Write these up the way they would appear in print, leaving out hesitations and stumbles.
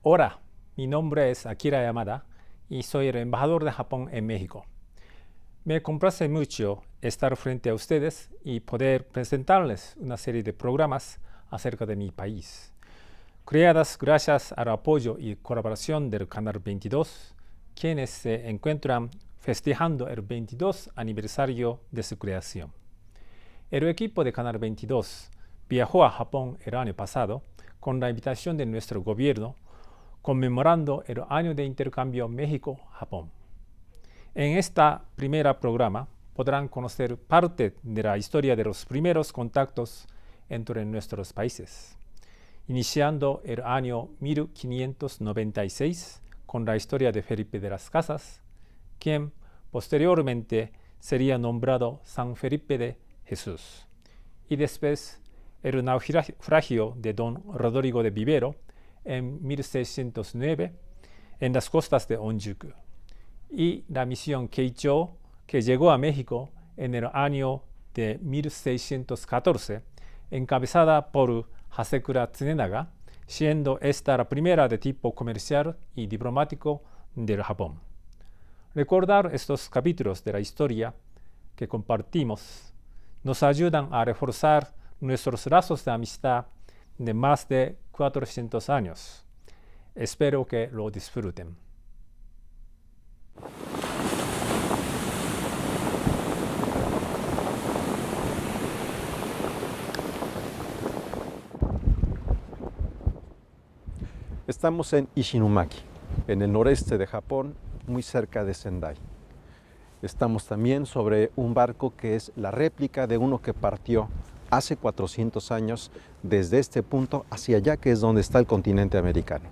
Hola, mi nombre es Akira Yamada y soy el embajador de Japón en México. Me complace mucho estar frente a ustedes y poder presentarles una serie de programas acerca de mi país, creadas gracias al apoyo y colaboración del Canal 22, quienes se encuentran festejando el 22 aniversario de su creación. El equipo de Canal 22 viajó a Japón el año pasado con la invitación de nuestro gobierno, conmemorando el año de intercambio México-Japón. En esta primera programa podrán conocer parte de la historia de los primeros contactos entre nuestros países, iniciando el año 1596 con la historia de Felipe de las Casas, quien posteriormente sería nombrado San Felipe de Jesús, y después el naufragio de don Rodrigo de Vivero en 1609 en las costas de Onjuku, y la misión Keicho, que llegó a México en el año de 1614, encabezada por Hasekura Tsunenaga, siendo esta la primera de tipo comercial y diplomático del Japón. Recordar estos capítulos de la historia que compartimos nos ayudan a reforzar nuestros lazos de amistad de más de 400 años. Espero que lo disfruten. Estamos en Ishinumaki, en el noreste de Japón, muy cerca de Sendai. Estamos también sobre un barco que es la réplica de uno que partió hace 400 años desde este punto hacia allá, que es donde está el continente americano.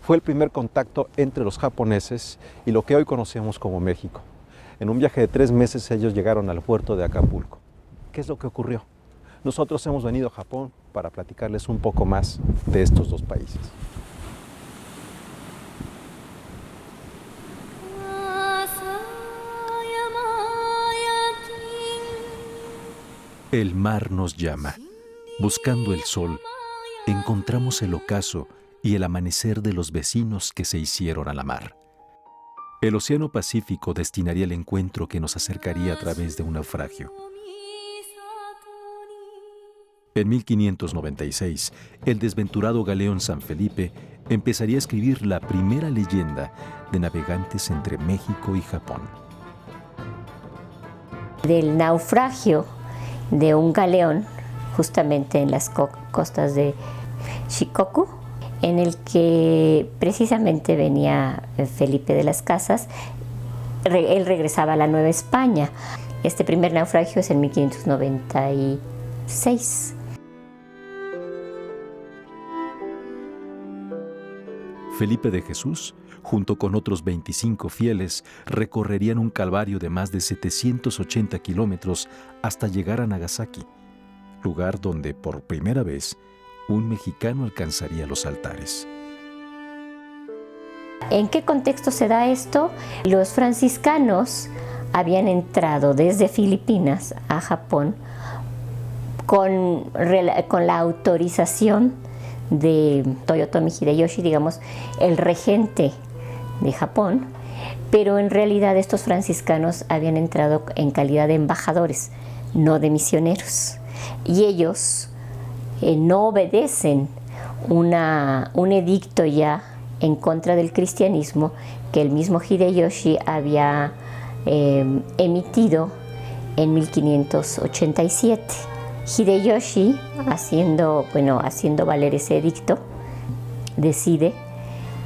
Fue el primer contacto entre los japoneses y lo que hoy conocemos como México. En un viaje de 3 meses ellos llegaron al puerto de Acapulco. ¿Qué es lo que ocurrió? Nosotros hemos venido a Japón para platicarles un poco más de estos dos países. El mar nos llama. Buscando el sol, encontramos el ocaso y el amanecer de los vecinos que se hicieron a la mar. El Océano Pacífico destinaría el encuentro que nos acercaría a través de un naufragio. En 1596, el desventurado galeón San Felipe empezaría a escribir la primera leyenda de navegantes entre México y Japón. Del naufragio de un galeón justamente en las costas de Shikoku, en el que precisamente venía Felipe de las Casas. Él regresaba a la Nueva España. Este primer naufragio es en 1596. Felipe de Jesús, junto con otros 25 fieles, recorrerían un calvario de más de 780 kilómetros hasta llegar a Nagasaki, lugar donde por primera vez un mexicano alcanzaría los altares. ¿En qué contexto se da esto? Los franciscanos habían entrado desde Filipinas a Japón con la autorización de Toyotomi Hideyoshi, digamos, el regente de Japón, pero en realidad estos franciscanos habían entrado en calidad de embajadores, no de misioneros, y ellos no obedecen un edicto ya en contra del cristianismo que el mismo Hideyoshi había emitido en 1587. Hideyoshi, haciendo valer ese edicto, decide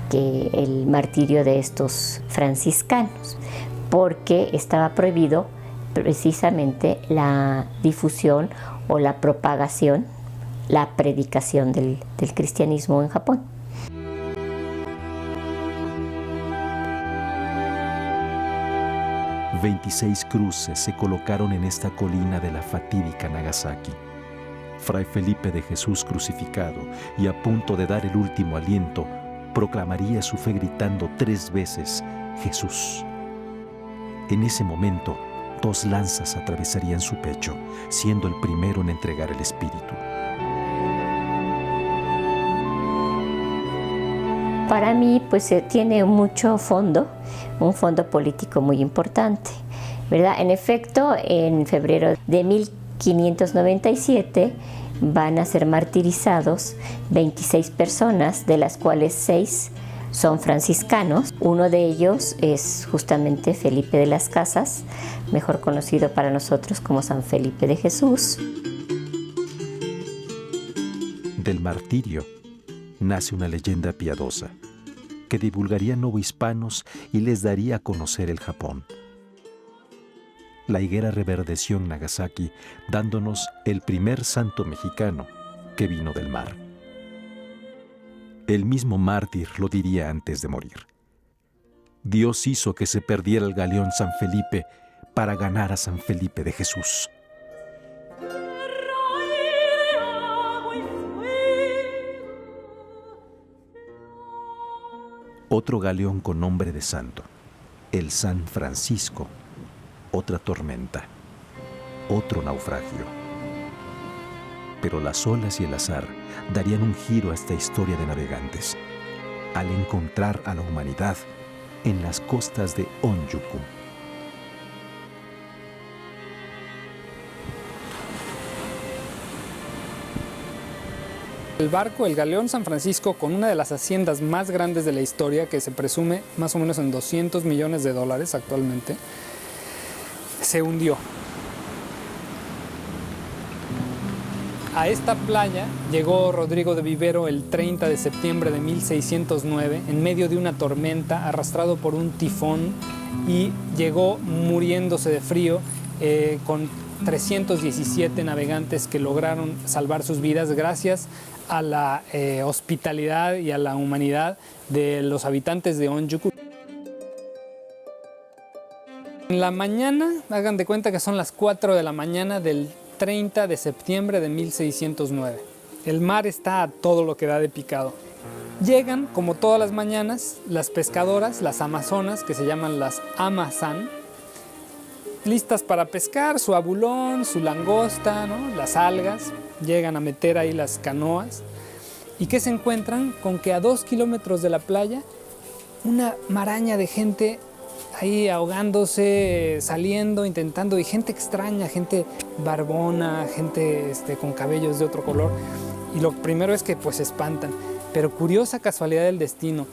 que el martirio de estos franciscanos, porque estaba prohibido precisamente la difusión o la propagación, la predicación del cristianismo en Japón. "26 cruces se colocaron en esta colina de la fatídica Nagasaki. Fray Felipe de Jesús crucificado y a punto de dar el último aliento, proclamaría su fe gritando 3 veces, Jesús. En ese momento, 2 lanzas atravesarían su pecho, siendo el primero en entregar el espíritu. Para mí, pues tiene mucho fondo, un fondo político muy importante, ¿verdad? En efecto, en febrero de 1597 van a ser martirizados 26 personas, de las cuales 6 son franciscanos. Uno de ellos es justamente Felipe de las Casas, mejor conocido para nosotros como San Felipe de Jesús. Del martirio nace una leyenda piadosa que divulgaría novohispanos y les daría a conocer el Japón. La higuera reverdeció en Nagasaki, dándonos el primer santo mexicano que vino del mar. El mismo mártir lo diría antes de morir. Dios hizo que se perdiera el galeón San Felipe para ganar a San Felipe de Jesús. Otro galeón con nombre de santo, el San Francisco. Otra tormenta, otro naufragio. Pero las olas y el azar darían un giro a esta historia de navegantes, al encontrar a la humanidad en las costas de Onjuku. El barco, el galeón San Francisco, con una de las haciendas más grandes de la historia, que se presume más o menos en $200 millones actualmente, se hundió. A esta playa llegó Rodrigo de Vivero el 30 de septiembre de 1609 en medio de una tormenta, arrastrado por un tifón, y llegó muriéndose de frío con 317 navegantes que lograron salvar sus vidas gracias a la hospitalidad y a la humanidad de los habitantes de Onjuku. En la mañana, hagan de cuenta que son las 4 de la mañana del 30 de septiembre de 1609. El mar está a todo lo que da de picado. Llegan, como todas las mañanas, las pescadoras, las amazonas, que se llaman las Amazán, listas para pescar su abulón, su langosta, ¿no? Las algas. Llegan a meter ahí las canoas. ¿Y qué se encuentran? Con que a 2 kilómetros de la playa, una maraña de gente ahí ahogándose, saliendo, intentando, y gente extraña, gente barbona, gente con cabellos de otro color. Y lo primero es que pues se espantan. Pero curiosa casualidad del destino,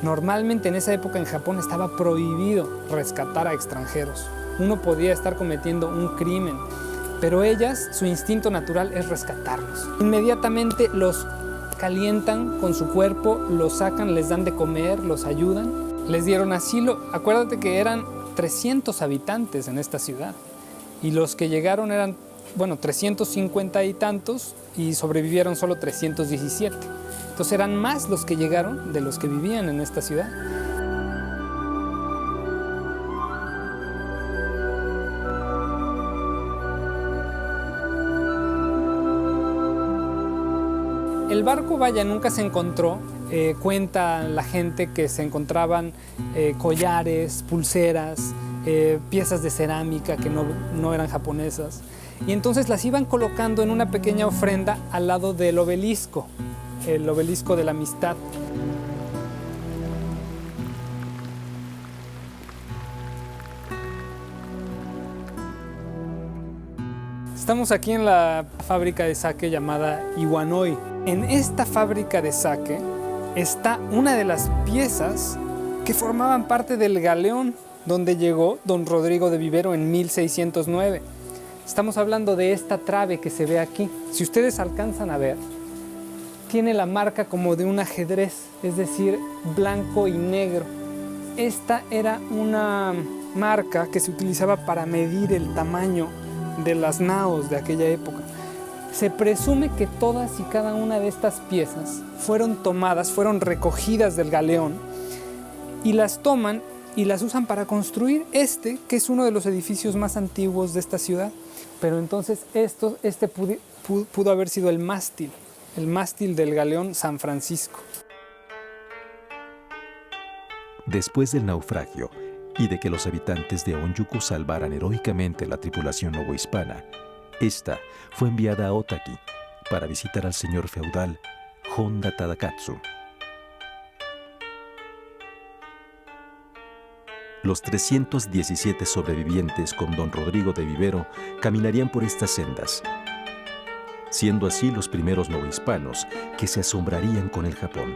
normalmente en esa época en Japón estaba prohibido rescatar a extranjeros. Uno podía estar cometiendo un crimen, pero ellas, su instinto natural es rescatarlos. Inmediatamente los calientan con su cuerpo, los sacan, les dan de comer, los ayudan. Les dieron asilo. Acuérdate que eran 300 habitantes en esta ciudad y los que llegaron eran, 350 y tantos, y sobrevivieron solo 317. Entonces eran más los que llegaron de los que vivían en esta ciudad. El barco, nunca se encontró. Cuenta la gente que se encontraban collares, pulseras, piezas de cerámica que no eran japonesas. Y entonces las iban colocando en una pequeña ofrenda al lado del obelisco, el obelisco de la amistad. Estamos aquí en la fábrica de sake llamada Iwanoi. En esta fábrica de sake está una de las piezas que formaban parte del galeón donde llegó don Rodrigo de Vivero en 1609. Estamos hablando de esta trave que se ve aquí. Si ustedes alcanzan a ver, tiene la marca como de un ajedrez, es decir, blanco y negro. Esta era una marca que se utilizaba para medir el tamaño de las naos de aquella época. Se presume que todas y cada una de estas piezas fueron tomadas, fueron recogidas del galeón, y las toman y las usan para construir que es uno de los edificios más antiguos de esta ciudad. Pero entonces pudo haber sido el mástil del galeón San Francisco. Después del naufragio y de que los habitantes de Onjuku salvaran heroicamente la tripulación novohispana, esta fue enviada a Otaki para visitar al señor feudal Honda Tadakatsu. los 317 sobrevivientes con don Rodrigo de Vivero caminarían por estas sendas, siendo así los primeros novohispanos que se asombrarían con el Japón.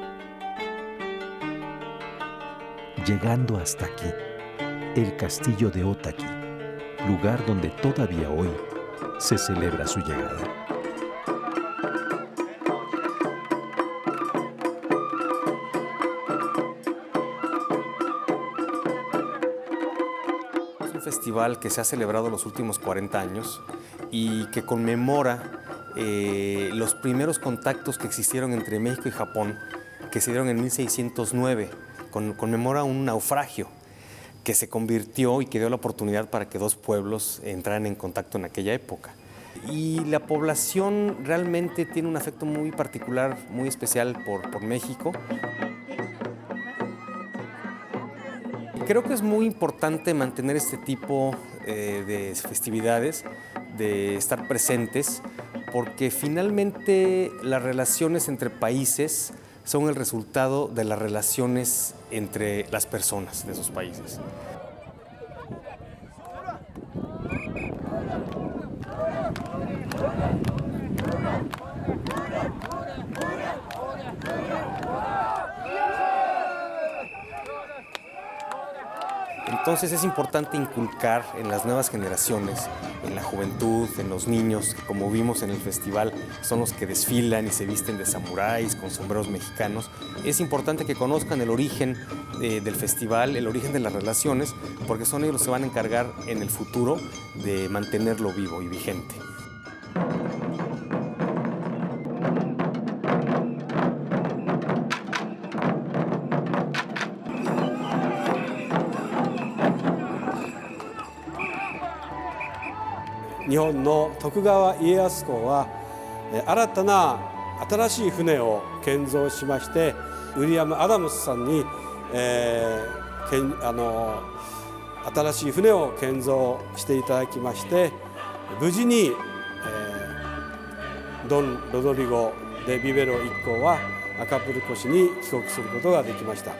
Llegando hasta aquí, el castillo de Otaki, lugar donde todavía hoy se celebra su llegada. Es un festival que se ha celebrado los últimos 40 años y que conmemora los primeros contactos que existieron entre México y Japón, que se dieron en 1609. Conmemora un naufragio que se convirtió y que dio la oportunidad para que dos pueblos entraran en contacto en aquella época. Y la población realmente tiene un afecto muy particular, muy especial por México. Creo que es muy importante mantener este tipo de festividades, de estar presentes, porque finalmente las relaciones entre países son el resultado de las relaciones entre las personas de esos países. Entonces es importante inculcar en las nuevas generaciones, en la juventud, en los niños, que como vimos en el festival son los que desfilan y se visten de samuráis con sombreros mexicanos. Es importante que conozcan el origen del festival, el origen de las relaciones, porque son ellos los que se van a encargar en el futuro de mantenerlo vivo y vigente. Nihon no Tokugawa Ieyasu Kou wa新しい船を建造しまして、ウィリアム・アダムスさんに、新しい船を建造していただきまして、無事に、ドン・ロドリゴ・デ・ビベロ一行はアカプルコ市に帰国することができました。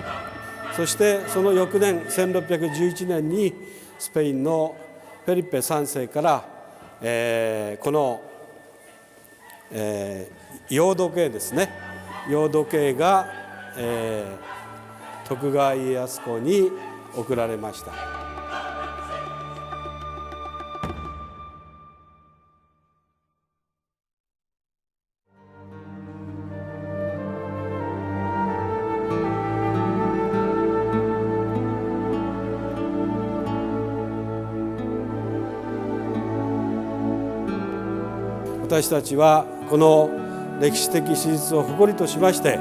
そしてその翌年1611年にスペインのフェリペ3世からこの、洋時計ですね、洋時計が、徳川家康公に贈られました。私たちはこの歴史的史実を誇りとしまして、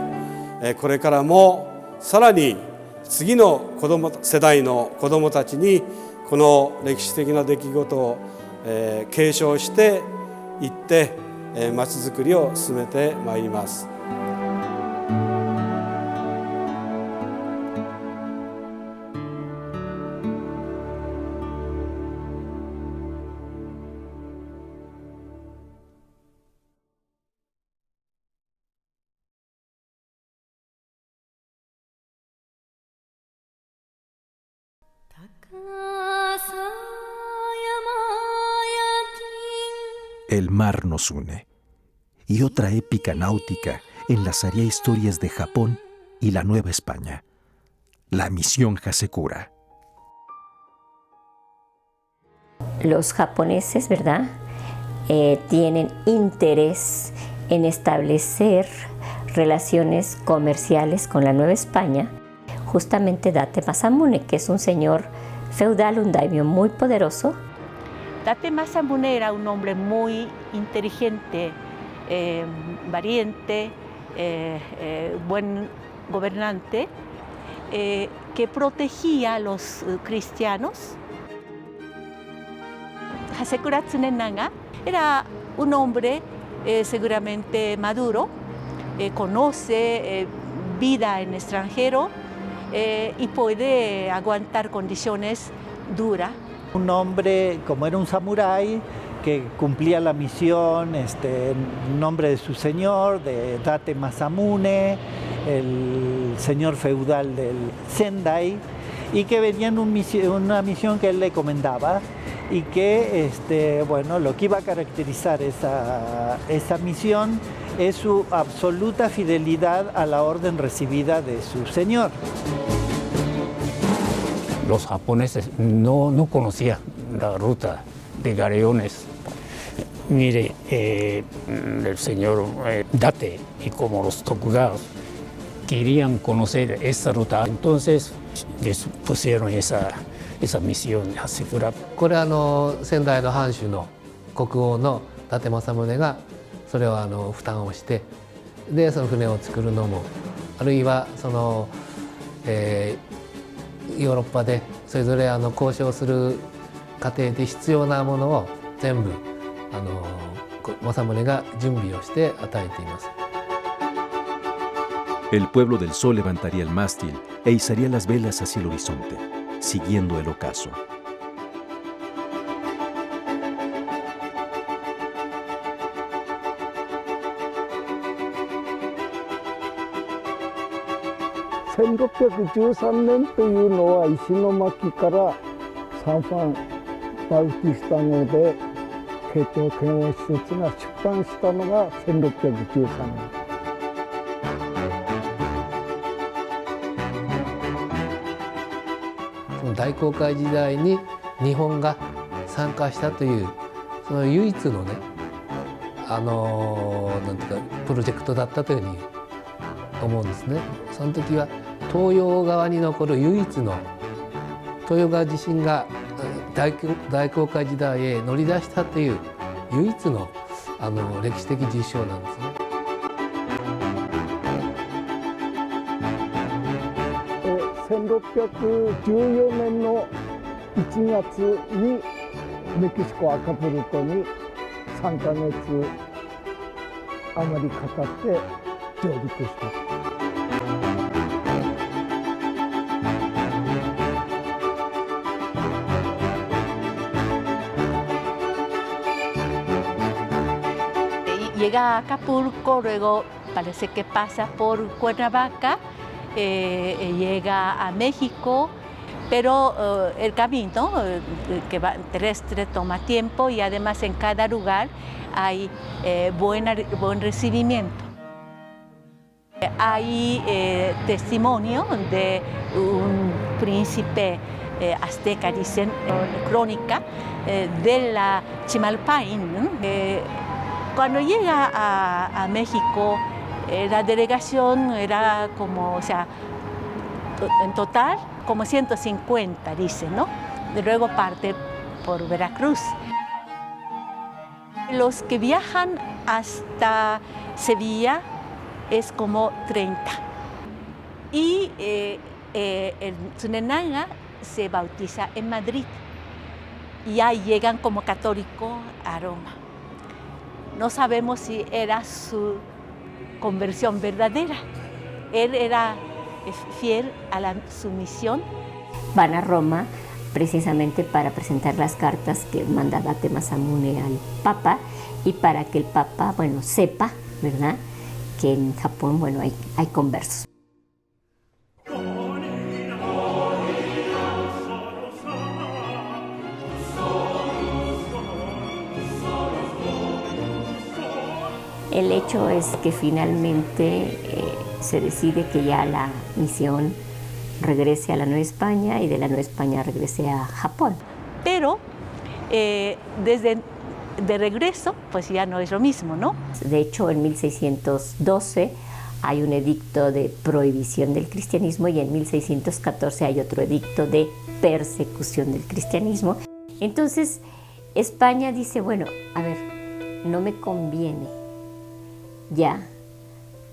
これからもさらに次の世代の子どもたちにこの歴史的な出来事を継承していってまちづくりを進めてまいります。El mar nos une, y otra épica náutica enlazaría historias de Japón y la Nueva España, la misión Hasekura. Los japoneses, ¿verdad?, tienen interés en establecer relaciones comerciales con la Nueva España. Justamente Date Masamune, que es un señor feudal, un daimyo muy poderoso. Date Masamune era un hombre muy inteligente, valiente, buen gobernante, que protegía a los cristianos. Hasekura Tsunenaga era un hombre seguramente maduro, conoce vida en extranjero y puede aguantar condiciones duras. Un hombre, como era un samurái, que cumplía la misión en nombre de su señor, de Date Masamune, el señor feudal del Sendai, y que venían una misión que él le comendaba y que, bueno, lo que iba a caracterizar esa misión es su absoluta fidelidad a la orden recibida de su señor. Los japoneses no conocían la ruta de galeones. Mire, el señor Date y como los Tokugawa querían conocer esa ruta, entonces les pusieron esa misión de asegurar. これは先代の藩主の国王の伊達政宗がそれを負担をしてでその船を作るのもあるいはヨーロッパでそれぞれ交渉する過程で必要なものを全部政宗が準備をして与えています。 El pueblo del sol levantaría el mástil e izaría las velas hacia el horizonte, siguiendo el ocaso. En 1613年というのは石巻からサンファン・バウティスタ号で慶長遣欧使節が出版したのが1613年。 大航海時代に日本が参加したというその唯一のねなんていうかプロジェクトだったというふうに思うんですね。その時は東洋側に残る唯一の東洋側自身が大航海時代へ乗り出したという唯一の歴史的実証なんですね。 1614年の1月にメキシコアカプルトに3ヶ月余りかかって上陸した。 Llega a Acapulco, luego parece que pasa por Cuernavaca, llega a México, pero el camino que va terrestre toma tiempo y además en cada lugar hay buen recibimiento. Hay testimonio de un príncipe azteca, dicen, crónica de la Chimalpain, ¿no? Cuando llega a México, la delegación era como, o sea, en total como 150, dicen, ¿no? Y luego parte por Veracruz. Los que viajan hasta Sevilla es como 30. Y el Tsunenanga se bautiza en Madrid. Y ahí llegan como católicos a Roma. No sabemos si era su conversión verdadera. Él era fiel a su misión. Van a Roma precisamente para presentar las cartas que manda Date Masamune al Papa y para que el Papa, bueno, sepa, ¿verdad?, que en Japón, bueno, hay conversos. El hecho es que finalmente se decide que ya la misión regrese a la Nueva España y de la Nueva España regrese a Japón. Pero de regreso, pues ya no es lo mismo, ¿no? De hecho, en 1612 hay un edicto de prohibición del cristianismo y en 1614 hay otro edicto de persecución del cristianismo. Entonces, España dice, bueno, a ver, no me conviene ya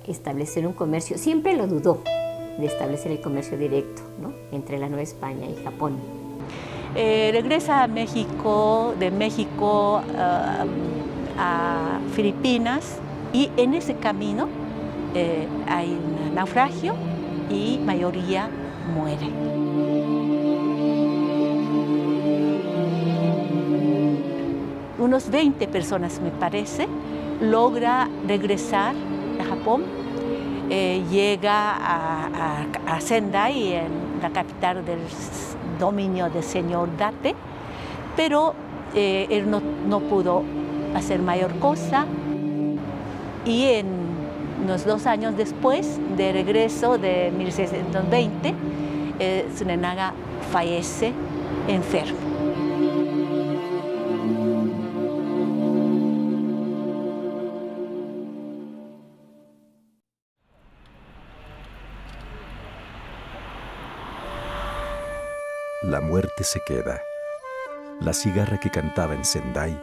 establecer un comercio. Siempre lo dudó de establecer el comercio directo, ¿no?, entre la Nueva España y Japón. Regresa a México, de México a Filipinas, y en ese camino hay un naufragio y mayoría muere. Unos 20 personas, me parece, logra regresar a Japón, llega a Sendai, en la capital del dominio del señor Date, pero él no pudo hacer mayor cosa, y unos 2 años después de regreso de 1620, Tsunenaga fallece enfermo. La muerte se queda. La cigarra que cantaba en Sendai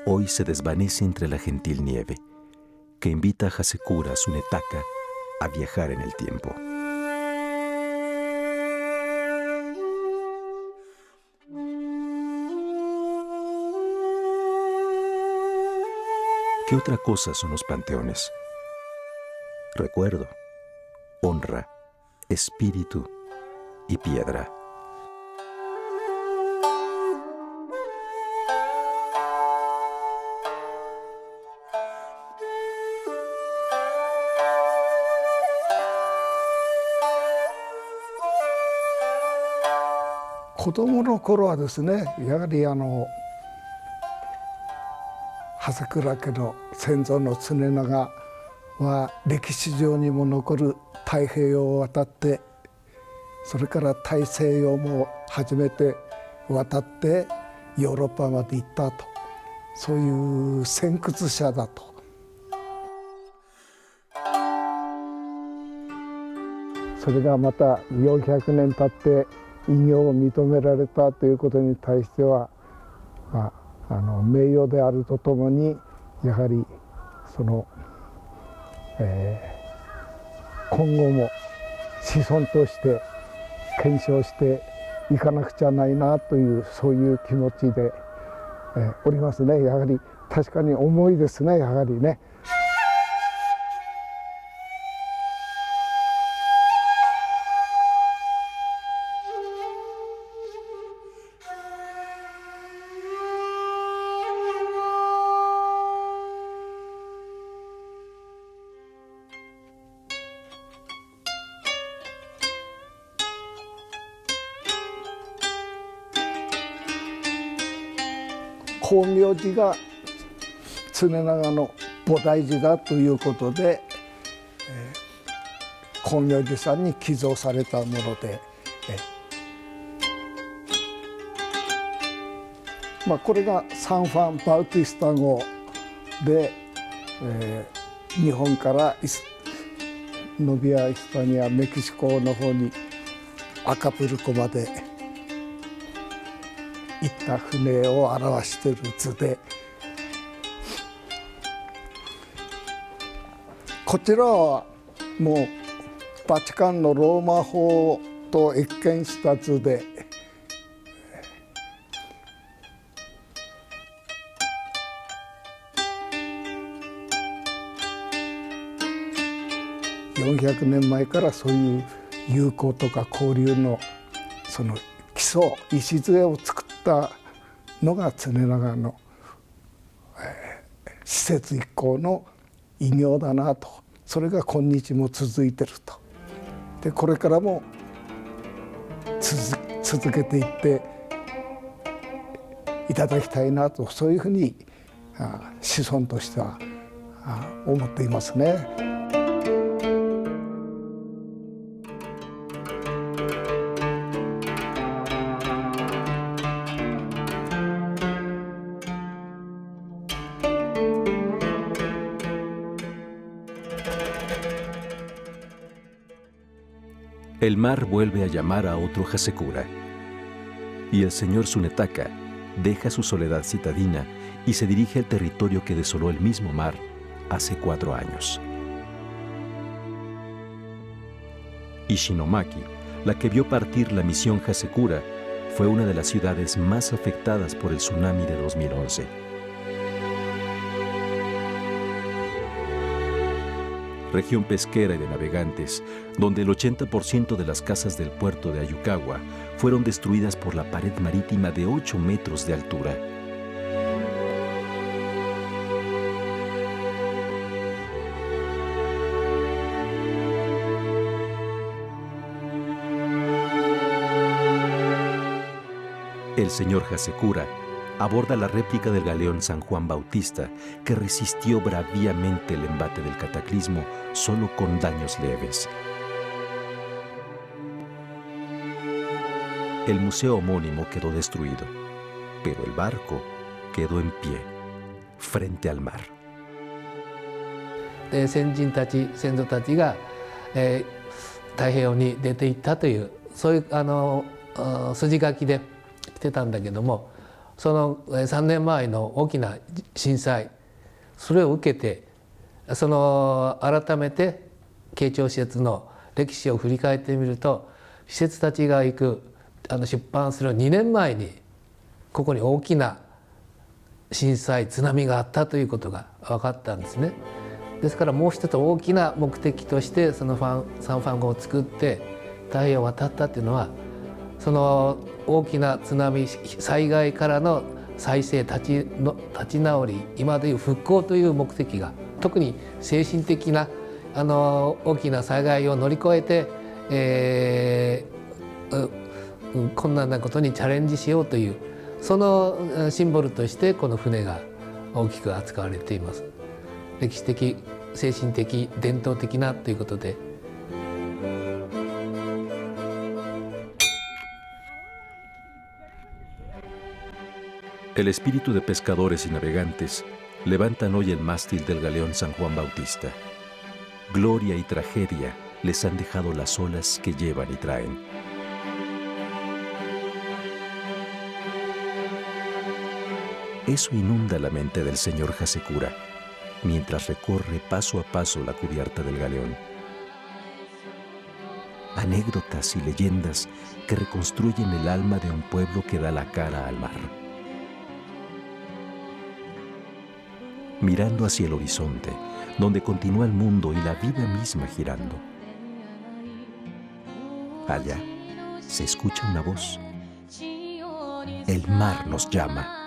hoy se desvanece entre la gentil nieve, que invita a Hasekura Tsunetaka a viajar en el tiempo. ¿Qué otra cosa son los panteones? Recuerdo, honra, espíritu y piedra. 子供の頃はですね、やはり長谷倉家の先祖の常長は歴史上にも残る太平洋を渡って、それから大西洋も初めて渡ってヨーロッパまで行ったと、そういう先駆者だと。それがまた400年経って偉業を認められたということに対しては、名誉であるとともに、やはりその、今後も子孫として検証していかなくちゃないなという、そういう気持ちで、おりますね。やはり確かに重いですね、やはりね。光明寺が常長の菩提寺だということで、光明寺さんに寄贈されたもので、これがサン・ファン・バウティスタ号で、日本からノビア・イスパニア、メキシコの方にアカプルコまで行った船を表している図で、こちらはもうバチカンのローマ法と謁見した図で、400年前からそういう友好とか交流のその基礎、礎を作ったのが常長の、施設一行の偉業だなと。それが今日も続いてると。でこれからも続けていっていただきたいなと、そういうふうに子孫としては思っていますね。El mar vuelve a llamar a otro Hasekura, y el señor Tsunetaka deja su soledad citadina y se dirige al territorio que desoló el mismo mar hace 4 años. Ishinomaki, la que vio partir la misión Hasekura, fue una de las ciudades más afectadas por el tsunami de 2011. Región pesquera y de navegantes, donde el 80% de las casas del puerto de Ayukawa fueron destruidas por la pared marítima de 8 metros de altura. El señor Hasekura aborda la réplica del galeón San Juan Bautista, que resistió braviamente el embate del cataclismo solo con daños leves. El museo homónimo quedó destruido, pero el barco quedó en pie, frente al mar. 先人たち、先祖たちが、太平洋に出ていったという、そういう筋書きで来てたんだけども、その3年前の大きな震災、それを受けて改めて慶長施設の歴史を振り返ってみると、施設たちが行く出版する2年前にここに大きな震災津波があったということが分かったんですね。ですからもう一つ大きな目的としてサンファン号を作って太平洋を渡ったっていうのは、その大きな津波災害からの再生立ち直り、今でいう復興という目的が、特に精神的な大きな災害を乗り越えて、困難なことにチャレンジしようという、そのシンボルとしてこの船が大きく扱われています。歴史的、精神的、伝統的なということで。El espíritu de pescadores y navegantes levantan hoy el mástil del galeón San Juan Bautista. Gloria y tragedia les han dejado las olas que llevan y traen. Eso inunda la mente del señor Hasekura mientras recorre paso a paso la cubierta del galeón. Anécdotas y leyendas que reconstruyen el alma de un pueblo que da la cara al mar. Mirando hacia el horizonte, donde continúa el mundo y la vida misma girando. Allá se escucha una voz. El mar nos llama.